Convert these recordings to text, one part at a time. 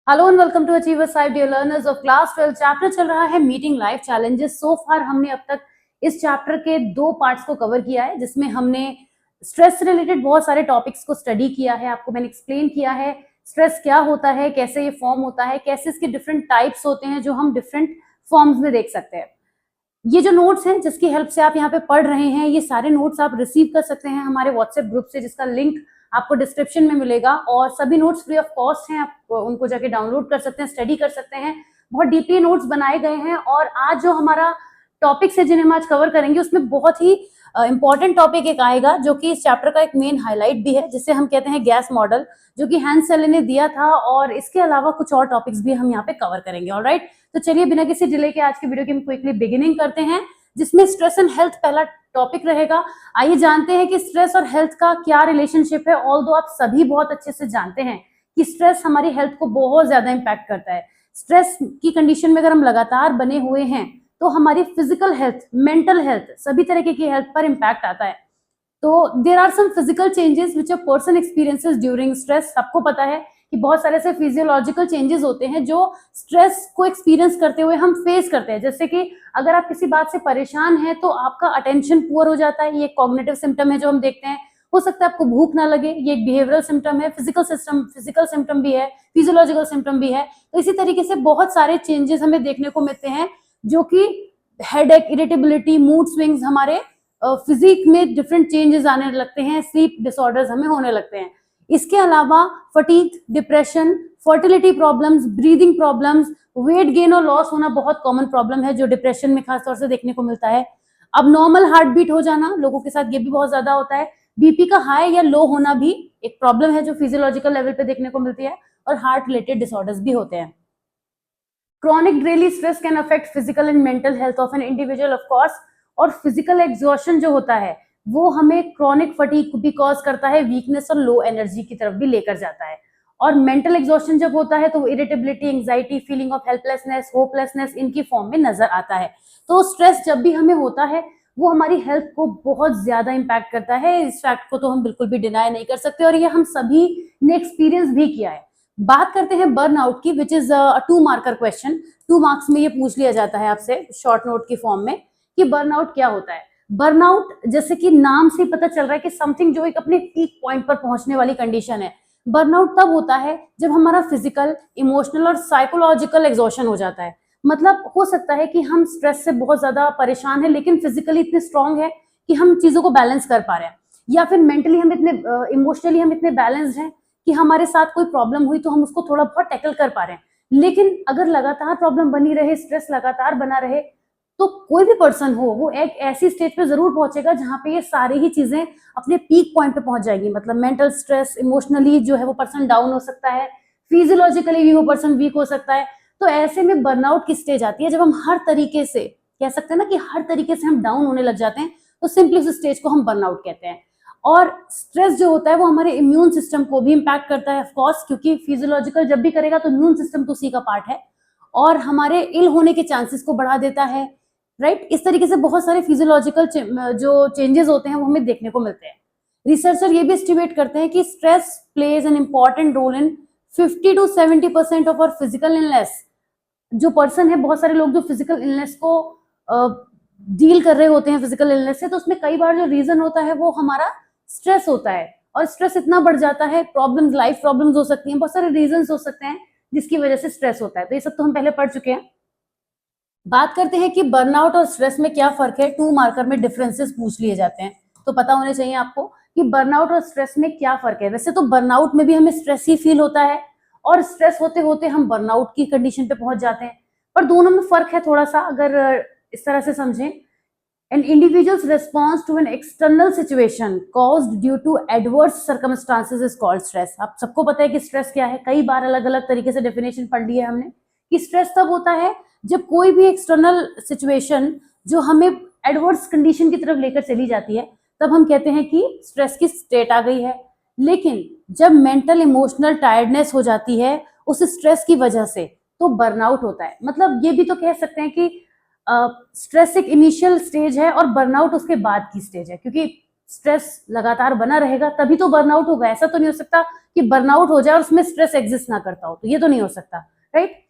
Hello and welcome to achievers 5 dear learners of class 12। Chapter चल रहा है meeting life challenges. So far हमने अब तक इस चैप्टर के 2 पार्ट्स को कवर किया है, जिसमें हमने स्ट्रेस से रिलेटेड बहुत सारे टॉपिक्स को स्टडी किया है। आपको मैंने एक्सप्लेन किया है स्ट्रेस क्या होता है, कैसे ये फॉर्म होता है, कैसे इसके डिफरेंट टाइप्स होते हैं जो हम डिफरेंट फॉर्म्स में देख सकते हैं। ये जो नोट्स हैं जिसकी हेल्प से आप यहाँ पे पढ़ रहे हैं, ये सारे नोट्स आप रिसीव कर सकते हैं हमारे व्हाट्सएप ग्रुप से, जिसका लिंक आपको डिस्क्रिप्शन में मिलेगा। और सभी नोट्स फ्री ऑफ कॉस्ट हैं, आप उनको जाके डाउनलोड कर सकते हैं, स्टडी कर सकते हैं। बहुत डीपली नोट्स बनाए गए हैं। और आज जो हमारा टॉपिक्स है जिन्हें हम आज कवर करेंगे, उसमें बहुत ही इंपॉर्टेंट टॉपिक एक आएगा जो कि इस चैप्टर का एक मेन हाईलाइट भी है, जिसे हम कहते हैं गैस मॉडल, जो कि हैंस सेले ने दिया था। और इसके अलावा कुछ और टॉपिक्स भी हम यहाँ पे कवर करेंगे। ऑलराइट, तो चलिए बिना किसी डिले के आज की वीडियो की हम क्विकली बिगिनिंग करते हैं, जिसमें स्ट्रेस एंड हेल्थ पहला टॉपिक रहेगा। आइए जानते हैं कि स्ट्रेस और हेल्थ का क्या रिलेशनशिप है। ऑल्दो आप सभी बहुत अच्छे से जानते हैं कि स्ट्रेस हमारी हेल्थ को बहुत ज्यादा इंपैक्ट करता है। स्ट्रेस की कंडीशन में अगर हम लगातार बने हुए हैं तो हमारी फिजिकल हेल्थ, मेंटल हेल्थ, सभी तरीके की हेल्थ पर इंपैक्ट आता है। तो there are some physical changes which a person experiences during stress. सबको पता है कि बहुत सारे ऐसे फिजियोलॉजिकल चेंजेस होते हैं जो स्ट्रेस को एक्सपीरियंस करते हुए हम फेस करते हैं। जैसे कि अगर आप किसी बात से परेशान हैं तो आपका अटेंशन पुअर हो जाता है, ये एक कॉग्निटिव सिम्टम है जो हम देखते हैं। हो सकता है आपको भूख ना लगे, ये एक बिहेवियरल सिम्टम है। फिजिकल सिम्टम भी है, फिजियोलॉजिकल सिम्टम भी है। तो इसी तरीके से बहुत सारे चेंजेस हमें देखने को मिलते हैं, जो कि हेडेक, इरिटेबिलिटी, मूड स्विंग्स, हमारे फिजिक में डिफरेंट चेंजेस आने लगते हैं, स्लीप डिसऑर्डर्स हमें होने लगते हैं। इसके अलावा fatigue, depression, fertility problems, breathing problems, weight gain और लॉस होना बहुत कॉमन प्रॉब्लम है जो डिप्रेशन में खासतौर से देखने को मिलता है। अब नॉर्मल हार्ट बीट हो जाना, लोगों के साथ ये भी बहुत ज्यादा होता है। बीपी का हाई या लो होना भी एक प्रॉब्लम है जो फिजियोलॉजिकल लेवल पे देखने को मिलती है। और हार्ट रिलेटेड डिसऑर्डर्स भी होते हैं। Chronic daily stress can affect physical and mental health of an individual, of course। और फिजिकल एग्जॉशन जो होता है वो हमें क्रॉनिक फटीग भी कॉज करता है, वीकनेस और लो एनर्जी की तरफ भी लेकर जाता है। और मेंटल एग्जॉशन जब होता है तो irritability, anxiety, feeling of helplessness, hopelessness, इनकी फॉर्म में नजर आता है। तो स्ट्रेस जब भी हमें होता है वो हमारी हेल्थ को बहुत ज्यादा इंपैक्ट करता है। इस फैक्ट को तो हम बिल्कुल भी डिनाई नहीं कर सकते, और ये हम सभी ने एक्सपीरियंस भी किया है। बात करते हैं बर्नआउट की, which is a 2 marker question. 2 marks में ये पूछ लिया जाता है आपसे शॉर्ट नोट की फॉर्म में कि बर्नआउट क्या होता है। बर्नआउट, जैसे कि नाम से पता चल रहा है कि समथिंग जो एक अपने पीक पॉइंट पर पहुंचने वाली कंडीशन है। बर्नआउट तब होता है जब हमारा फिजिकल, इमोशनल और साइकोलॉजिकल एग्जॉशन हो जाता है। मतलब हो सकता है कि हम स्ट्रेस से बहुत ज्यादा परेशान है, लेकिन फिजिकली इतने स्ट्रांग है कि हम चीजों को बैलेंस कर पा रहे हैं, या फिर मेंटली हम इतने, इमोशनली हम इतने बैलेंस्ड हैं कि हमारे साथ कोई प्रॉब्लम हुई तो हम उसको थोड़ा बहुत टैकल कर पा रहे हैं। लेकिन अगर लगातार प्रॉब्लम बनी रहे, स्ट्रेस लगातार बना रहे, तो कोई भी पर्सन हो वो एक ऐसी स्टेज पे जरूर पहुंचेगा जहां पे ये सारी ही चीजें अपने पीक पॉइंट पे पहुंच जाएगी। मतलब मेंटल स्ट्रेस, इमोशनली जो है वो पर्सन डाउन हो सकता है, फिजियोलॉजिकली भी वो पर्सन वीक हो सकता है। तो ऐसे में बर्नआउट की स्टेज आती है जब हम हर तरीके से, कह सकते हैं ना कि हर तरीके से हम डाउन होने लग जाते हैं। तो सिंपली उस स्टेज को हम बर्नआउट कहते हैं। और स्ट्रेस जो होता है वो हमारे इम्यून सिस्टम को भी इंपैक्ट करता है, ऑफ कोर्स, क्योंकि फिजियोलॉजिकल जब भी करेगा तो इम्यून सिस्टम तो उसी का पार्ट है, और हमारे इल होने के चांसेस को बढ़ा देता है। राइट, इस तरीके से बहुत सारे फिजियोलॉजिकल जो चेंजेस होते हैं वो हमें देखने को मिलते हैं। रिसर्चर ये भी एस्टिमेट करते हैं कि stress plays an important role in 50 to 70% of our physical illness. जो पर्सन है, बहुत सारे लोग जो फिजिकल इलनेस को डील कर रहे होते हैं फिजिकल इलनेस से, तो उसमें कई बार जो रीजन होता है वो हमारा स्ट्रेस होता है। और स्ट्रेस इतना बढ़ जाता है, प्रॉब्लम्स, लाइफ प्रॉब्लम्स हो सकती हैं, बहुत सारे रीजंस हो सकते हैं जिसकी वजह से स्ट्रेस होता है। तो ये सब तो हम पहले पढ़ चुके हैं। बात करते हैं कि बर्नआउट और स्ट्रेस में क्या फर्क है। 2 मार्कर में डिफरेंसेस पूछ लिए जाते हैं, तो पता होने चाहिए आपको कि बर्नआउट और स्ट्रेस में क्या फर्क है। वैसे तो बर्नआउट में भी हमें स्ट्रेस ही फील होता है, और स्ट्रेस होते होते हम बर्नआउट की कंडीशन पे पहुंच जाते हैं, पर दोनों में फर्क है थोड़ा सा, अगर इस तरह से समझें। An individual's response to an external situation caused due to adverse circumstances is called stress। आप सबको पता है कि स्ट्रेस क्या है, कई बार अलग अलग तरीके से डेफिनेशन पढ़ ली है हमने कि स्ट्रेस तब होता है जब कोई भी एक्सटर्नल सिचुएशन जो हमें एडवर्स कंडीशन की तरफ लेकर चली जाती है, तब हम कहते हैं कि स्ट्रेस की स्टेट आ गई है। लेकिन जब मेंटल इमोशनल टायर्डनेस हो जाती है उस स्ट्रेस की वजह से, तो बर्नआउट होता है। मतलब ये भी तो कह सकते हैं कि स्ट्रेस एक इनिशियल स्टेज है और बर्नआउट उसके बाद की स्टेज है, क्योंकि स्ट्रेस लगातार बना रहेगा तभी तो बर्नआउट होगा। ऐसा तो नहीं हो सकता कि बर्नआउट हो जाए और उसमें स्ट्रेस एग्जिस्ट ना करता हो, तो ये तो नहीं हो सकता, right.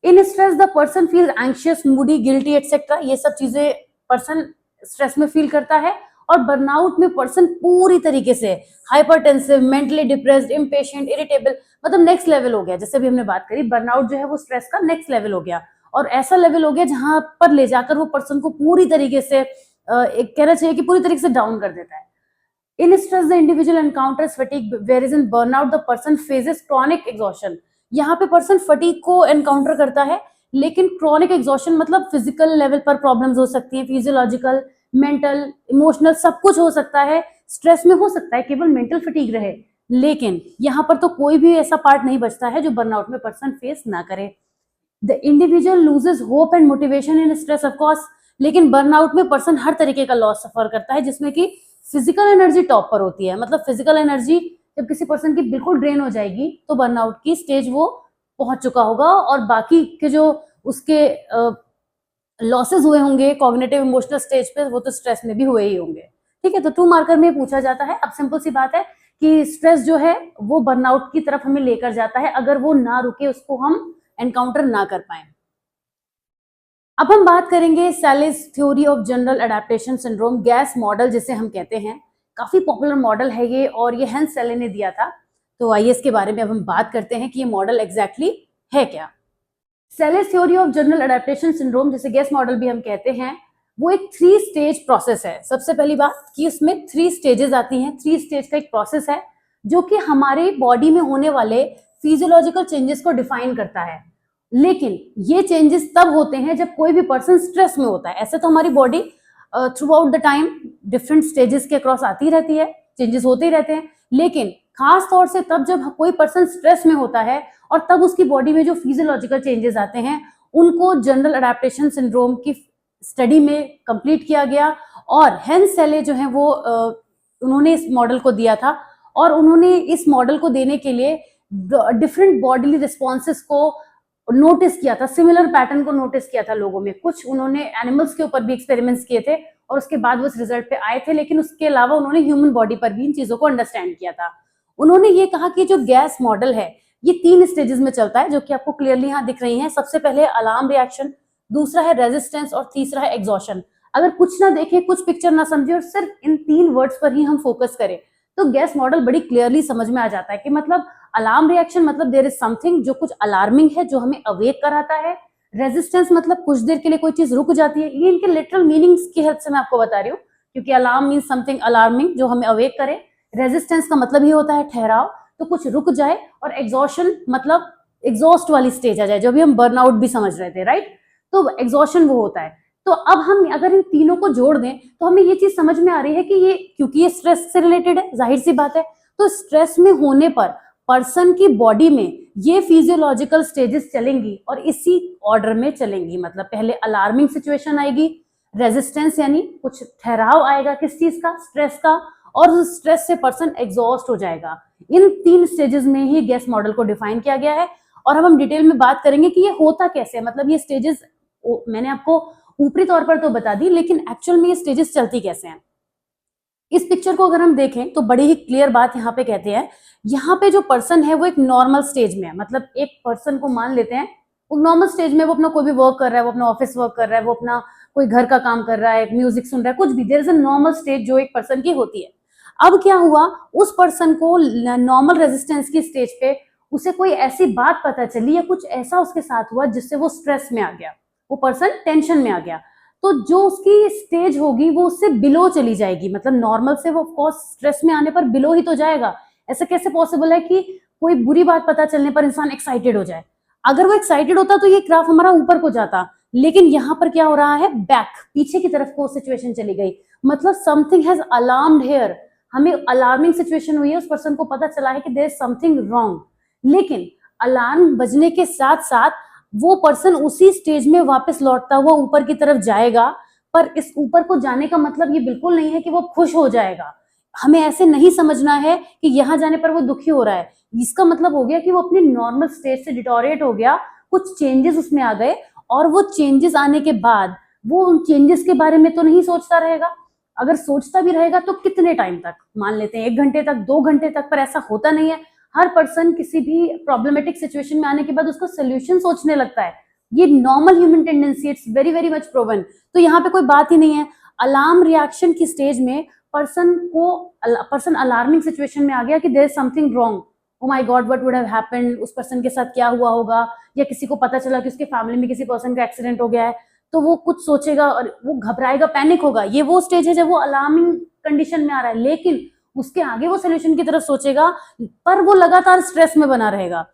In stress the person feel anxious, Moody, guilty etcetera, ये सब चीजें पर्सन स्ट्रेस में फील करता है। और बर्नआउट में पर्सन पूरी तरीके से hypertensive, mentally depressed, impatient, irritable, मतलब नेक्स्ट लेवल हो गया। जैसे भी हमने बात करी, बर्नआउट जो है वो स्ट्रेस का नेक्स्ट लेवल हो गया, और ऐसा लेवल हो गया जहां पर ले जाकर वो पर्सन को पूरी तरीके से एक कहना चाहिए कि पूरी तरीके से डाउन कर देता है। In stress, the individual encounters fatigue, whereas in burnout, the person faces chronic exhaustion. यहाँ पे पर्सन फटीग को एनकाउंटर करता है, लेकिन क्रॉनिक एग्जॉशन मतलब फिजिकल लेवल पर प्रॉब्लम्स हो सकती हैं, फिजियोलॉजिकल, मेंटल, इमोशनल, सब कुछ हो सकता है। स्ट्रेस में हो सकता है केवल मेंटल फटीग रहे, लेकिन यहाँ पर तो कोई भी ऐसा पार्ट नहीं बचता है जो बर्नआउट में पर्सन फेस ना करे। The individual loses hope and motivation in stress, of course, लेकिन बर्नआउट में पर्सन हर तरीके का लॉस सफर करता है, जिसमें कि फिजिकल एनर्जी टॉप पर होती है। मतलब फिजिकल एनर्जी जब किसी पर्सन की बिल्कुल ड्रेन हो जाएगी तो बर्नआउट की स्टेज वो पहुंच चुका होगा, और बाकी के जो उसके लॉसेस हुए होंगे कॉग्निटिव इमोशनल स्टेज पे, वो तो स्ट्रेस में भी हुए ही होंगे। ठीक है, तो 2 मार्कर में पूछा जाता है। अब सिंपल सी बात है कि स्ट्रेस जो है वो बर्नआउट की तरफ हमें लेकर जाता है अगर वो ना रुके, उसको हम एनकाउंटर ना कर पाए। अब हम बात करेंगे Selye's theory of general adaptation syndrome, GAS model जिसे हम कहते हैं। काफी पॉपुलर मॉडल है ये, और ये हेंस सेले ने दिया था। तो आइए इसके बारे में अब हम बात करते हैं कि ये मॉडल एग्जैक्टली है क्या। Selye's theory of general adaptation syndrome, जिसे गैस मॉडल भी हम कहते हैं, वो एक 3 स्टेज प्रोसेस है। सबसे पहली बात कि उसमें 3 स्टेजेस आती हैं। 3 स्टेज का एक प्रोसेस है जो कि हमारे बॉडी में होने वाले फिजियोलॉजिकल चेंजेस को डिफाइन करता है। लेकिन ये चेंजेस तब होते हैं जब कोई भी पर्सन स्ट्रेस में होता है। ऐसे तो हमारी body through out the time different stages के अक्रॉस आती रहती है, चेंजेस होते ही रहते हैं, लेकिन खास तौर से तब जब कोई पर्सन स्ट्रेस में होता है और तब उसकी बॉडी में जो फिजियोलॉजिकल चेंजेस आते हैं, उनको जनरल अडेप्टेशन सिंड्रोम की स्टडी में कंप्लीट किया गया। और हेंस सेले जो है वो उन्होंने इस मॉडल को दिया था, और उन्होंने इस मॉडल को देने के लिए डिफरेंट बॉडीली रिस्पॉन्सेस को नोटिस किया था, सिमिलर पैटर्न को नोटिस किया था लोगों में। कुछ उन्होंने एनिमल्स के ऊपर भी एक्सपेरिमेंट्स किए थे और उसके बाद वो इस रिजल्ट पे आए थे, लेकिन उसके अलावा उन्होंने ह्यूमन बॉडी पर भी इन चीजों को अंडरस्टैंड किया था। उन्होंने ये कहा कि जो गैस मॉडल है ये 3 स्टेजेस में चलता है, जो कि आपको क्लियरली यहाँ दिख रही हैं। सबसे पहले अलार्म रिएक्शन, दूसरा है रेजिस्टेंस, और तीसरा है एग्जॉशन। अगर कुछ ना देखे, कुछ पिक्चर ना समझे और सिर्फ इन 3 वर्ड्स पर ही हम फोकस करें तो गैस मॉडल बड़ी क्लियरली समझ में आ जाता है कि मतलब अलार्म रिएक्शन मतलब देयर इज समथिंग जो कुछ अलार्मिंग है, जो हमें अवेक कराता है। रेजिस्टेंस मतलब कुछ देर के लिए कोई चीज रुक जाती है। ये इनके लिटरल मीनिंग्स की हेल्प से मैं आपको बता रही हूँ, क्योंकि अलार्म मीन्स समथिंग अलार्मिंग जो हमें अवेक करे। रेजिस्टेंस का मतलब ये होता है ठहराव, तो कुछ रुक जाए। और एग्जॉशन मतलब एग्जॉस्ट वाली स्टेज आ जाए, जो भी हम बर्नआउट भी समझ रहे थे, राइट। तो एग्जॉशन वो होता है। तो अब हम अगर इन तीनों को जोड़ दें तो हमें ये चीज समझ में आ रही है कि ये, क्योंकि ये स्ट्रेस से रिलेटेड है, जाहिर सी बात है, तो स्ट्रेस में होने पर पर्सन की बॉडी में ये फिजियोलॉजिकल स्टेजेस चलेंगी और इसी ऑर्डर में चलेंगी। मतलब पहले अलार्मिंग सिचुएशन आएगी, रेजिस्टेंस यानी कुछ ठहराव आएगा किस चीज का, स्ट्रेस का, और उस स्ट्रेस से पर्सन एग्जॉस्ट हो जाएगा। इन 3 स्टेजेस में ही गैस मॉडल को डिफाइन किया गया है। और अब हम डिटेल में बात करेंगे कि ये होता कैसे है। मतलब ये स्टेजेस मैंने आपको ऊपरी तौर पर तो बता दी, लेकिन एक्चुअल में ये स्टेजेस चलती कैसे हैं। इस पिक्चर को अगर हम देखें तो बड़ी ही क्लियर बात यहाँ पे कहते हैं। यहाँ पे जो पर्सन है वो एक नॉर्मल स्टेज में है। मतलब एक पर्सन को मान लेते हैं वो नॉर्मल स्टेज में, वो अपना कोई भी वर्क कर रहा है, वो अपना ऑफिस वर्क कर रहा है, वो अपना कोई घर का काम कर रहा है, म्यूजिक सुन रहा है, कुछ भी। There is a normal stage जो एक पर्सन की होती है। अब क्या हुआ, उस पर्सन को नॉर्मल रेजिस्टेंस की स्टेज पे उसे कोई ऐसी बात पता चली या कुछ ऐसा उसके साथ हुआ जिससे वो स्ट्रेस में आ गया, वो पर्सन टेंशन में आ गया। तो जो उसकी स्टेज होगी वो उससे बिलो चली जाएगी। मतलब नॉर्मल से वो ऑफकोर्स स्ट्रेस में आने पर बिलो ही तो जाएगा। ऐसा कैसे पॉसिबल है कि कोई बुरी बात पता चलने पर इंसान एक्साइटेड हो जाए। अगर वो एक्साइटेड होता तो ये ग्राफ हमारा ऊपर को जाता, लेकिन यहाँ पर क्या हो रहा है, बैक, पीछे की तरफ को सिचुएशन चली गई। मतलब समथिंग हैज अलार्म्ड हियर, हमें अलार्मिंग सिचुएशन हुई है, उस पर्सन को पता चला है कि देयर इज समथिंग रॉन्ग। लेकिन अलार्म बजने के साथ साथ वो पर्सन उसी स्टेज में वापस लौटता हुआ ऊपर की तरफ जाएगा। पर इस ऊपर को जाने का मतलब ये बिल्कुल नहीं है कि वो खुश हो जाएगा। हमें ऐसे नहीं समझना है कि यहाँ जाने पर वो दुखी हो रहा है। इसका मतलब हो गया कि वो अपनी नॉर्मल स्टेज से डिटोरिएट हो गया, कुछ चेंजेस उसमें आ गए, और वो चेंजेस आने के बाद वो उन चेंजेस के बारे में तो नहीं सोचता रहेगा, अगर सोचता भी रहेगा तो कितने टाइम तक, मान लेते हैं 1 घंटे तक, 2 घंटे तक, पर ऐसा होता नहीं है। हर पर्सन किसी भी प्रॉब्लमेटिक सिचुएशन में आने के बाद उसका सोल्यूशन सोचने लगता है। ये normal human tendency, it's very very much proven. तो यहाँ पे कोई बात ही नहीं है। अलार्म रिएक्शन की स्टेज में पर्सन अलार्मिंग सिचुएशन में आ गया कि there is something wrong, oh my god what would have happened, उस पर्सन के साथ क्या हुआ होगा, या किसी को पता चला कि उसके फैमिली में किसी पर्सन का एक्सीडेंट हो गया है, तो वो कुछ सोचेगा और वो घबराएगा, पैनिक होगा। ये वो स्टेज है जब वो अलार्मिंग कंडीशन में आ रहा है, लेकिन उसके आगे वो सोल्यूशन की तरफ सोचेगा, पर वो लगातार स्ट्रेस में बना रहेगा।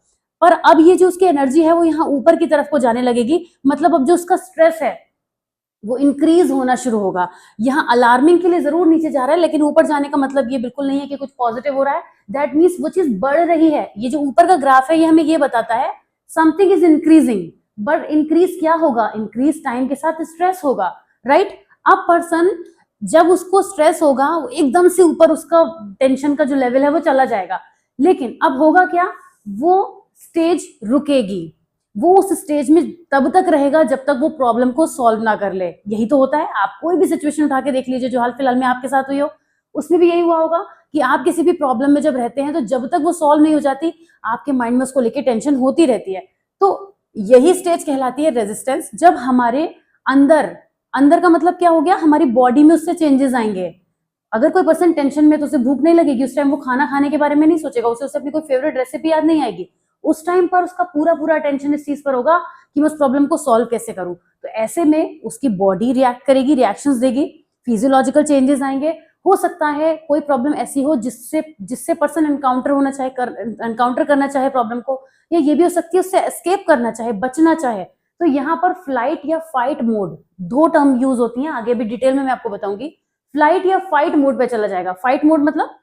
पर अब ये जो उसकी एनर्जी है वो यहाँ ऊपर की तरफ को जाने लगेगी, मतलब अब जो उसका स्ट्रेस है वो इंक्रीज होना शुरू होगा। यहाँ अलार्मिंग के लिए जरूर नीचे जा रहा है, लेकिन ऊपर जाने का मतलब ये बिल्कुल नहीं है कि कुछ पॉजिटिव हो रहा है। दैट मीन्स वो चीज बढ़ रही है। ये जो ऊपर का ग्राफ है ये हमें ये बताता है something is increasing, but increase क्या होगा, इंक्रीज टाइम के साथ स्ट्रेस होगा, राइट। अब पर्सन जब उसको स्ट्रेस होगा वो एकदम से ऊपर उसका टेंशन का जो लेवल है वो चला जाएगा, लेकिन अब होगा क्या, वो स्टेज रुकेगी। वो उस स्टेज में तब तक रहेगा जब तक वो प्रॉब्लम को सॉल्व ना कर ले। यही तो होता है, आप कोई भी सिचुएशन उठा के देख लीजिए जो हाल फिलहाल में आपके साथ हुई हो, उसमें भी यही हुआ होगा कि आप किसी भी प्रॉब्लम में जब रहते हैं तो जब तक वो सॉल्व नहीं हो जाती आपके माइंड में उसको लेके टेंशन होती रहती है। तो यही स्टेज कहलाती है रेजिस्टेंस। जब हमारे अंदर, अंदर का मतलब क्या हो गया, हमारी बॉडी में उससे चेंजेस आएंगे। अगर कोई पर्सन टेंशन में तो उसे भूख नहीं लगेगी, उस टाइम वो खाना खाने के बारे में नहीं सोचेगा, उसे अपनी कोई फेवरेट रेसिपी याद नहीं आएगी। उस टाइम पर उसका पूरा पूरा अटेंशन इस चीज पर होगा कि मैं उस प्रॉब्लम को सॉल्व कैसे करूं। तो ऐसे में उसकी बॉडी रिएक्ट करेगी, रिएक्शंस देगी, फिजियोलॉजिकल चेंजेस आएंगे। हो सकता है कोई प्रॉब्लम ऐसी हो जिससे पर्सन एनकाउंटर करना चाहे प्रॉब्लम को, या ये भी हो सकती है उससे एस्केप करना चाहे, बचना चाहे। तो यहाँ पर फ्लाइट या फाइट मोड, दो टर्म यूज होती हैं, आगे भी डिटेल में मैं आपको बताऊंगी। फ्लाइट या फाइट मोड पे चला जाएगा। फाइट मोड मतलब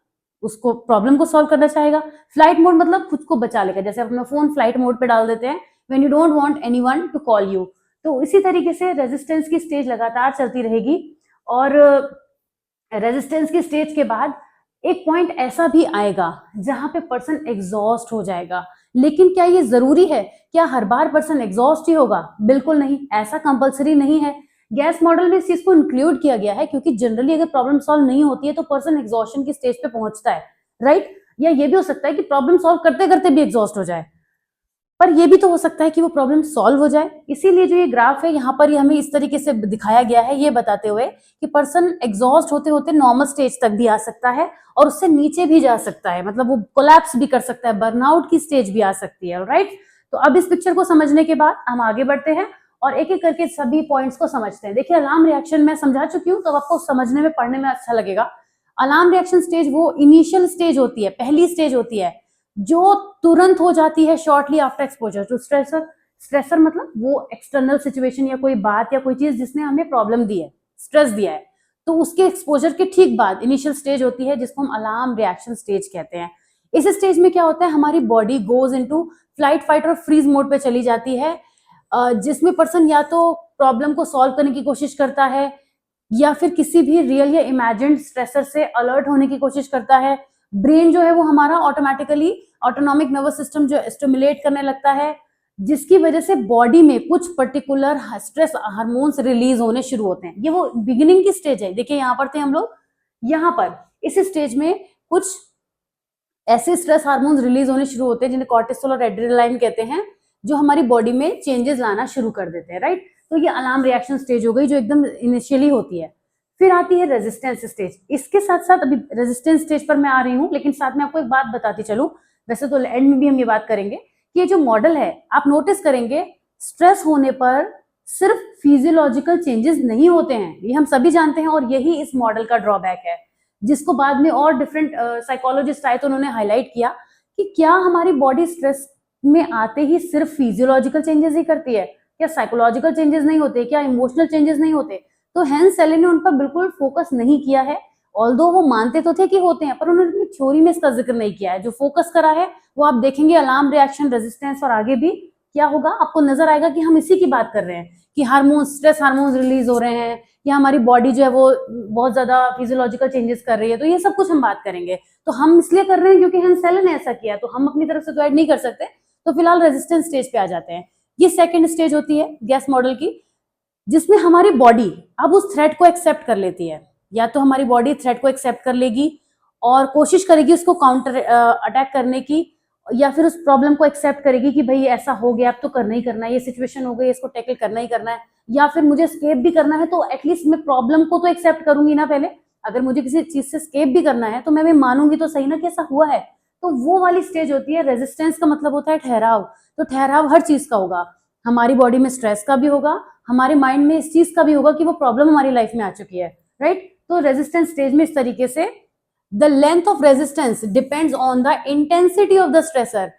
उसको प्रॉब्लम को सॉल्व करना चाहेगा, फ्लाइट मोड मतलब खुद को बचा लेगा। जैसे अपना फोन फ्लाइट मोड पे डाल देते हैं when you don't want anyone to call you. तो इसी तरीके से रेजिस्टेंस की स्टेज लगातार चलती रहेगी, और रेजिस्टेंस की स्टेज के बाद एक पॉइंट ऐसा भी आएगा जहां पे पर्सन एग्जॉस्ट हो जाएगा। लेकिन क्या ये जरूरी है, क्या हर बार पर्सन एग्जॉस्ट ही होगा? बिल्कुल नहीं, ऐसा कंपलसरी नहीं है। गैस मॉडल में इस चीज को इंक्लूड किया गया है क्योंकि जनरली अगर प्रॉब्लम सॉल्व नहीं होती है तो पर्सन एग्जॉस्शन की स्टेज पे पहुंचता है, राइट। या ये भी हो सकता है कि प्रॉब्लम सॉल्व करते करते भी एग्जॉस्ट हो जाए, पर ये भी तो हो सकता है कि वो प्रॉब्लम सॉल्व हो जाए। इसीलिए जो ये ग्राफ है यहाँ पर ये हमें इस तरीके से दिखाया गया है, ये बताते हुए कि पर्सन एग्जॉस्ट होते होते नॉर्मल स्टेज तक भी आ सकता है और उससे नीचे भी जा सकता है, मतलब वो कोलैप्स भी कर सकता है, बर्नआउट की स्टेज भी आ सकती है, राइट। तो अब इस पिक्चर को समझने के बाद हम आगे बढ़ते हैं और एक एक करके सभी पॉइंट्स को समझते हैं। देखिए अलार्म रिएक्शन मैं समझा चुकी हूँ, तो आपको समझने में, पढ़ने में अच्छा लगेगा। अलार्म रिएक्शन स्टेज वो इनिशियल स्टेज होती है, पहली स्टेज होती है जो तुरंत हो जाती है shortly after exposure to stressor. Stressor मतलब वो एक्सटर्नल सिचुएशन या कोई बात या कोई चीज जिसने हमें प्रॉब्लम दी है, स्ट्रेस दिया है, तो उसके एक्सपोजर के ठीक बाद इनिशियल स्टेज होती है जिसको हम अलार्म रिएक्शन स्टेज कहते हैं। इस स्टेज में क्या होता है, हमारी body goes into flight, fight और फ्रीज मोड पे चली जाती है, जिसमें पर्सन या तो प्रॉब्लम को सॉल्व करने की कोशिश करता है या फिर किसी भी रियल या इमेजिन्ड स्ट्रेसर से अलर्ट होने की कोशिश करता है। ब्रेन जो है वो हमारा ऑटोमेटिकली ऑटोनॉमिक नर्वस सिस्टम जो स्टिमुलेट करने लगता है, जिसकी वजह से बॉडी में कुछ पर्टिकुलर स्ट्रेस हार्मोन्स रिलीज होने शुरू होते हैं। ये वो बिगिनिंग की स्टेज है। देखिए यहाँ पर थे हम लोग, यहाँ पर इस स्टेज में कुछ ऐसे स्ट्रेस हार्मोन्स रिलीज होने शुरू होते हैं जिन्हें कॉर्टिसोल और एड्रेनालाइन कहते हैं, जो हमारी बॉडी में चेंजेस लाना शुरू कर देते हैं, राइट। तो ये अलार्म रिएक्शन स्टेज हो गई जो एकदम इनिशियली होती है। फिर आती है रेजिस्टेंस स्टेज। इसके साथ साथ अभी रेजिस्टेंस स्टेज पर मैं आ रही हूँ, लेकिन साथ में आपको एक बात बताती चलूं, वैसे तो एंड में भी हम ये बात करेंगे कि ये जो मॉडल है आप नोटिस करेंगे स्ट्रेस होने पर सिर्फ फिजियोलॉजिकल चेंजेस नहीं होते हैं, ये हम सभी जानते हैं, और यही इस मॉडल का ड्रॉबैक है, जिसको बाद में और डिफरेंट साइकोलॉजिस्ट आए तो उन्होंने हाईलाइट किया कि क्या हमारी बॉडी स्ट्रेस में आते ही सिर्फ फिजियोलॉजिकल चेंजेस ही करती है, क्या साइकोलॉजिकल चेंजेस नहीं होते, क्या इमोशनल चेंजेस नहीं होते? तो हेंस सेले ने उन पर बिल्कुल फोकस नहीं किया है। ऑल्दो वो मानते तो थे कि होते हैं, पर उन्होंने अपनी थ्योरी में इसका जिक्र नहीं किया है। जो फोकस करा है वो आप देखेंगे अलार्म रिएक्शन, रेजिस्टेंस और आगे भी क्या होगा आपको नजर आएगा कि हम इसी की बात कर रहे हैं कि हार्मोन्स, स्ट्रेस हार्मोन्स रिलीज हो रहे हैं या हमारी बॉडी जो है वो बहुत ज्यादा फिजियोलॉजिकल चेंजेस कर रही है। तो ये सब कुछ हम बात करेंगे। तो हम इसलिए कर रहे हैं क्योंकि हेंस सेले ने ऐसा किया, तो हम अपनी तरफ से तो ऐड नहीं कर सकते। तो फिलहाल रेजिस्टेंस स्टेज पे आ जाते हैं। ये सेकंड स्टेज होती है गैस मॉडल की, जिसमें हमारी बॉडी अब उस थ्रेट को एक्सेप्ट कर लेती है। या तो हमारी बॉडी थ्रेट को एक्सेप्ट कर लेगी और कोशिश करेगी उसको काउंटर अटैक करने की, या फिर उस प्रॉब्लम को एक्सेप्ट करेगी कि भाई ऐसा हो गया अब तो करना ही करना है, ये सिचुएशन हो गई इसको टैकल करना ही करना है, या फिर मुझे स्केप भी करना है तो एटलीस्ट मैं प्रॉब्लम को तो एक्सेप्ट करूंगी ना पहले। अगर मुझे किसी चीज से स्केप भी करना है तो मैं भी मानूंगी तो सही ना कि ऐसा हुआ है। तो वो वाली स्टेज होती है। रेजिस्टेंस का मतलब होता है ठहराव। तो ठहराव हर चीज का होगा, हमारी बॉडी में स्ट्रेस का भी होगा, हमारे माइंड में इस चीज का भी होगा कि वो प्रॉब्लम हमारी लाइफ में आ चुकी है, राइट। तो रेजिस्टेंस स्टेज में इस तरीके से the length of resistance depends on the intensity of the stressor.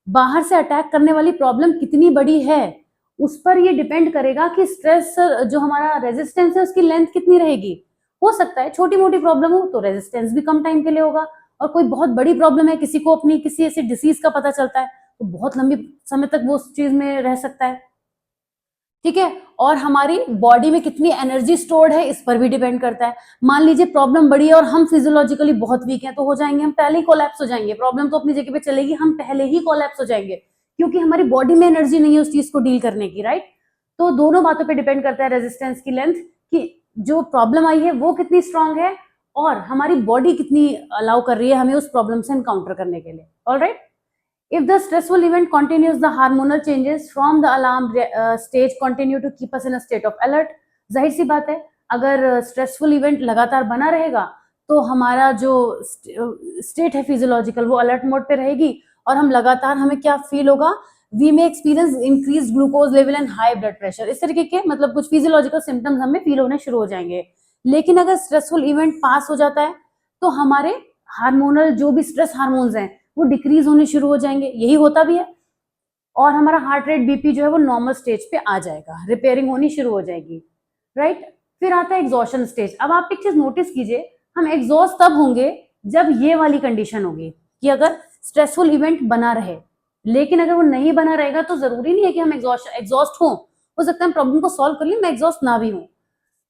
बाहर से अटैक करने वाली प्रॉब्लम कितनी बड़ी है उस पर ये डिपेंड करेगा कि स्ट्रेस जो हमारा रेजिस्टेंस है उसकी लेंथ कितनी रहेगी। हो सकता है छोटी मोटी प्रॉब्लम हो तो रेजिस्टेंस भी कम टाइम के लिए होगा, और कोई बहुत बड़ी प्रॉब्लम है, किसी को अपनी किसी ऐसी डिसीज का पता चलता है तो बहुत लंबी समय तक वो उस चीज में रह सकता है, ठीक है। और हमारी बॉडी में कितनी एनर्जी स्टोर्ड है इस पर भी डिपेंड करता है। मान लीजिए प्रॉब्लम बड़ी है और हम फिजियोलॉजिकली बहुत वीक हैं तो हो जाएंगे, हम पहले ही कोलैप्स हो जाएंगे। प्रॉब्लम तो अपनी जगह पे चलेगी, हम पहले ही कोलैप्स हो जाएंगे क्योंकि हमारी बॉडी में एनर्जी नहीं है उस चीज को डील करने की, राइट। तो दोनों बातों पे डिपेंड करता है रेजिस्टेंस की लेंथ, कि जो प्रॉब्लम आई है वो कितनी स्ट्रांग है और हमारी बॉडी कितनी अलाउ कर रही है हमें उस प्रॉब्लम से एनकाउंटर करने के लिए। Alright, if the stressful event continues, the hormonal changes from the alarm stage continue to keep us in a state of alert। जाहिर सी बात है, अगर स्ट्रेसफुल इवेंट लगातार बना रहेगा तो हमारा जो स्टेट है फिजियोलॉजिकल वो अलर्ट मोड पे रहेगी और हम लगातार, हमें क्या फील होगा, we may experience increase glucose level and high blood pressure. इस तरीके के मतलब कुछ फिजियोलॉजिकल सिम्टम्स हमें फील होने शुरू हो जाएंगे। लेकिन अगर स्ट्रेसफुल इवेंट पास हो जाता है तो हमारे हार्मोनल जो भी स्ट्रेस हार्मोन्स हैं वो डिक्रीज होने शुरू हो जाएंगे, यही होता भी है, और हमारा हार्ट रेट बीपी जो है वो नॉर्मल स्टेज पे आ जाएगा, रिपेयरिंग होनी शुरू हो जाएगी, राइट। फिर आता है एग्जॉशन स्टेज। अब आप एक चीज नोटिस कीजिए, हम एग्जॉस्ट तब होंगे जब ये वाली कंडीशन होगी कि अगर स्ट्रेसफुल इवेंट बना रहे, लेकिन अगर वो नहीं बना रहेगा तो जरूरी नहीं है कि हम एग्जॉस्ट हो सकता है हम प्रॉब्लम को सॉल्व कर लिए, मैं एग्जॉस्ट ना भी हूं।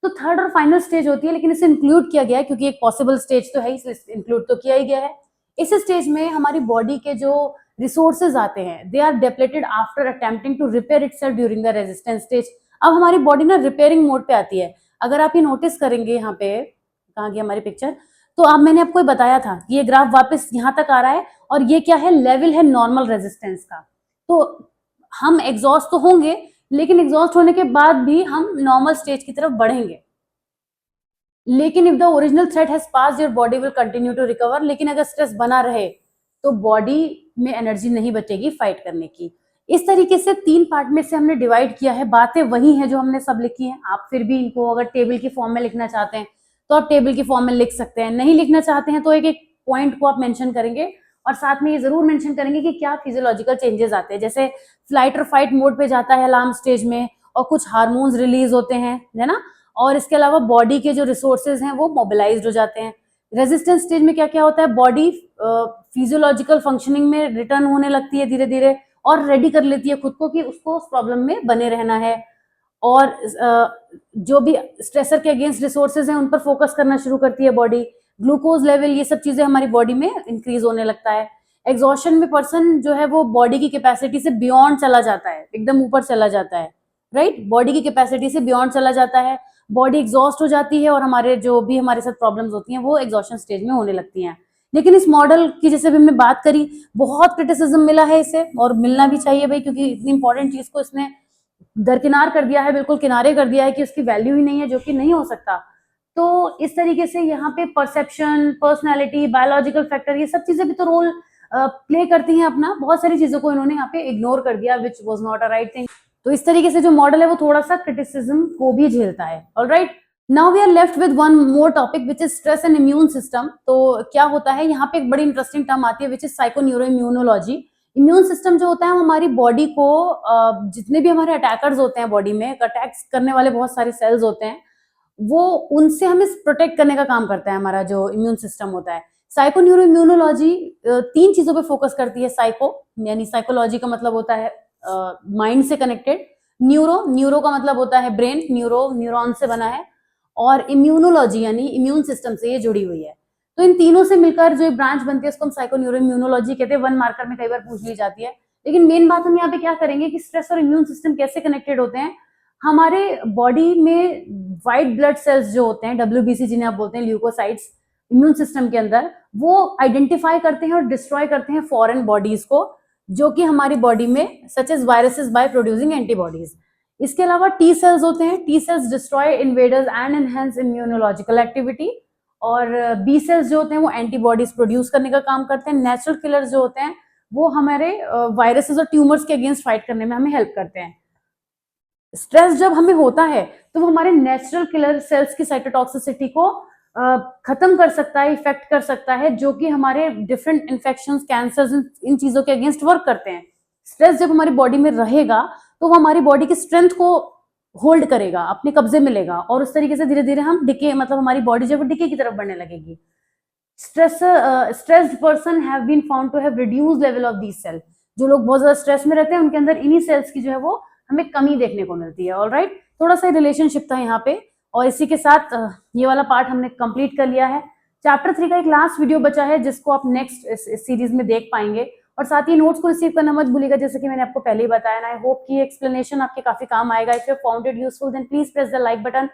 तो थर्ड और फाइनल स्टेज होती है, लेकिन इसे इंक्लूड किया गया है क्योंकि एक पॉसिबल स्टेज तो है, इसलिए इंक्लूड तो किया ही गया है। इस स्टेज में हमारी बॉडी के जो रिसोर्सेज आते हैं they are depleted after attempting to repair itself during the resistance stage. अब हमारी बॉडी ना रिपेयरिंग मोड पे आती है। अगर आप ये नोटिस करेंगे, यहाँ पे कहाँ गई हमारी पिक्चर, तो अब मैंने आपको बताया था कि ये ग्राफ वापस यहाँ तक आ रहा है और ये क्या है, लेवल है नॉर्मल रेजिस्टेंस का। तो हम एग्जॉस्ट तो होंगे, लेकिन एग्जॉस्ट होने के बाद भी हम नॉर्मल स्टेज की तरफ बढ़ेंगे। लेकिन if the original threat has passed your body will continue to recover. लेकिन अगर स्ट्रेस बना रहे तो बॉडी में एनर्जी नहीं बचेगी फाइट करने की। इस तरीके से 3 पार्ट में से हमने डिवाइड किया है। बातें वही हैं जो हमने सब लिखी हैं। आप फिर भी इनको अगर टेबल की फॉर्म में लिखना चाहते हैं तो आप टेबल की फॉर्म में लिख सकते हैं, नहीं लिखना चाहते हैं तो एक एक पॉइंट को आप मेंशन करेंगे और साथ में ये जरूर मेंशन करेंगे कि क्या फिजियोलॉजिकल चेंजेस आते हैं। जैसे फ्लाइट और फाइट मोड पे जाता है अलार्म स्टेज में और कुछ हार्मोन्स रिलीज होते हैं, है ना, और इसके अलावा बॉडी के जो रिसोर्सेज हैं वो मोबिलाइज्ड हो जाते हैं। रेजिस्टेंस स्टेज में क्या क्या होता है, बॉडी फिजियोलॉजिकल फंक्शनिंग में रिटर्न होने लगती है धीरे धीरे और रेडी कर लेती है खुद को कि उसको उस प्रॉब्लम में बने रहना है, और जो भी स्ट्रेसर के अगेंस्ट रिसोर्सेज हैं उन पर फोकस करना शुरू करती है बॉडी। ग्लूकोज लेवल, ये सब चीजें हमारी बॉडी में इंक्रीज होने लगता है। एग्जॉशन में पर्सन जो है वो बॉडी की कैपेसिटी से बियॉन्ड चला जाता है, एकदम ऊपर चला जाता है, राइट, बॉडी की कैपेसिटी से बियॉन्ड चला जाता है, बॉडी एग्जॉस्ट हो जाती है और हमारे जो भी हमारे साथ प्रॉब्लम्स होती हैं वो एग्जॉशन स्टेज में होने लगती हैं। लेकिन इस मॉडल की जैसे भी हमने बात करी, बहुत क्रिटिसिज्म मिला है इसे, और मिलना भी चाहिए भाई, क्योंकि इतनी इंपॉर्टेंट चीज को इसने दरकिनार कर दिया है, बिल्कुल किनारे कर दिया है कि उसकी वैल्यू ही नहीं है, जो कि नहीं हो सकता। तो इस तरीके से यहाँ पे परसेप्शन, पर्सनैलिटी, बायोलॉजिकल फैक्टर, ये सब चीजें भी तो रोल प्ले करती हैं अपना। बहुत सारी चीजों को इन्होंने यहाँ पे इग्नोर कर दिया, which was not a right thing. तो इस तरीके से जो मॉडल है वो थोड़ा सा क्रिटिसिज्म को भी झेलता है। Alright, now we are left with one more topic which is stress and immune system. तो क्या होता है यहाँ पे, एक बड़ी इंटरेस्टिंग टर्म आती है विच इज साइकोन्यूरोइम्यूनोलॉजी। इम्यून सिस्टम जो होता है हमारी बॉडी को जितने भी हमारे अटैकर्स होते हैं, बॉडी में अटैक्स करने वाले बहुत सारे सेल्स होते हैं, वो उनसे हमें प्रोटेक्ट करने का काम करता है हमारा जो इम्यून सिस्टम होता है। साइकोन्यूरोइम्यूनोलॉजी 3 चीजों पे फोकस करती है। साइको यानी साइकोलॉजी का मतलब होता है माइंड से कनेक्टेड, न्यूरो का मतलब होता है ब्रेन, न्यूरॉन से बना है, और इम्यूनोलॉजी यानी इम्यून सिस्टम से ये जुड़ी हुई है। तो इन तीनों से मिलकर जो एक ब्रांच बनती है उसको हम साइकोन्यूरोइम्यूनोलॉजी कहते हैं। 1 मार्कर में कई बार पूछ ली जाती है, लेकिन मेन बात हम यहाँ पे क्या करेंगे कि स्ट्रेस और इम्यून सिस्टम कैसे कनेक्टेड होते हैं। हमारे बॉडी में व्हाइट ब्लड सेल्स जो होते हैं, WBC जिन्हें आप बोलते हैं, ल्यूकोसाइट्स, इम्यून सिस्टम के अंदर, वो आइडेंटिफाई करते हैं और डिस्ट्रॉय करते हैं फॉरेन बॉडीज को जो कि हमारी बॉडी में such as viruses by producing antibodies. इसके अलावा टी सेल्स होते हैं, T cells destroy invaders and enhance immunological activity. और बी सेल्स जो होते हैं वो एंटीबॉडीज प्रोड्यूस करने का काम करते हैं। नेचुरल किलर्स जो होते हैं वो हमारे वायरसेस और ट्यूमर्स के अगेंस्ट फाइट करने में हमें हेल्प करते हैं। स्ट्रेस जब हमें होता है तो वो हमारे नेचुरल किलर सेल्स की साइटोटॉक्सिसिटी को खत्म कर सकता है, इफेक्ट कर सकता है, जो कि हमारे डिफरेंट इन्फेक्शंस, कैंसर्स, इन चीजों के अगेंस्ट वर्क करते हैं। स्ट्रेस जब हमारी बॉडी में रहेगा तो वो हमारी बॉडी की स्ट्रेंथ को होल्ड करेगा, अपने कब्जे में लेगा, और उस तरीके से धीरे धीरे हम डिके, मतलब हमारी बॉडी जो है डिके की तरफ बढ़ने लगेगी। Stressed person have been found to have reduced level of these cell. जो लोग बहुत ज्यादा स्ट्रेस में रहते हैं उनके अंदर इन्हीं सेल्स की जो है वो हमें कमी देखने को मिलती है। ऑलराइट, थोड़ा सा रिलेशनशिप था यहाँ पे, और इसी के साथ ये वाला पार्ट हमने कंप्लीट कर लिया है। चैप्टर 3 का एक लास्ट वीडियो बचा है जिसको आप नेक्स्ट इस सीरीज में देख पाएंगे। और साथ ही नोट्स को रिसीव करना मत भूलिएगा, जैसे कि मैंने आपको पहले ही बताया। आई होप कि एक्सप्लेनेशन आपके काफी काम आएगा। If you found it useful then please press the like button.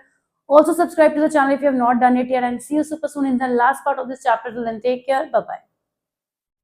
Also subscribe to the channel if you have not done it yet, and see you super soon in the last part of this chapter. Till then, take care. Bye bye.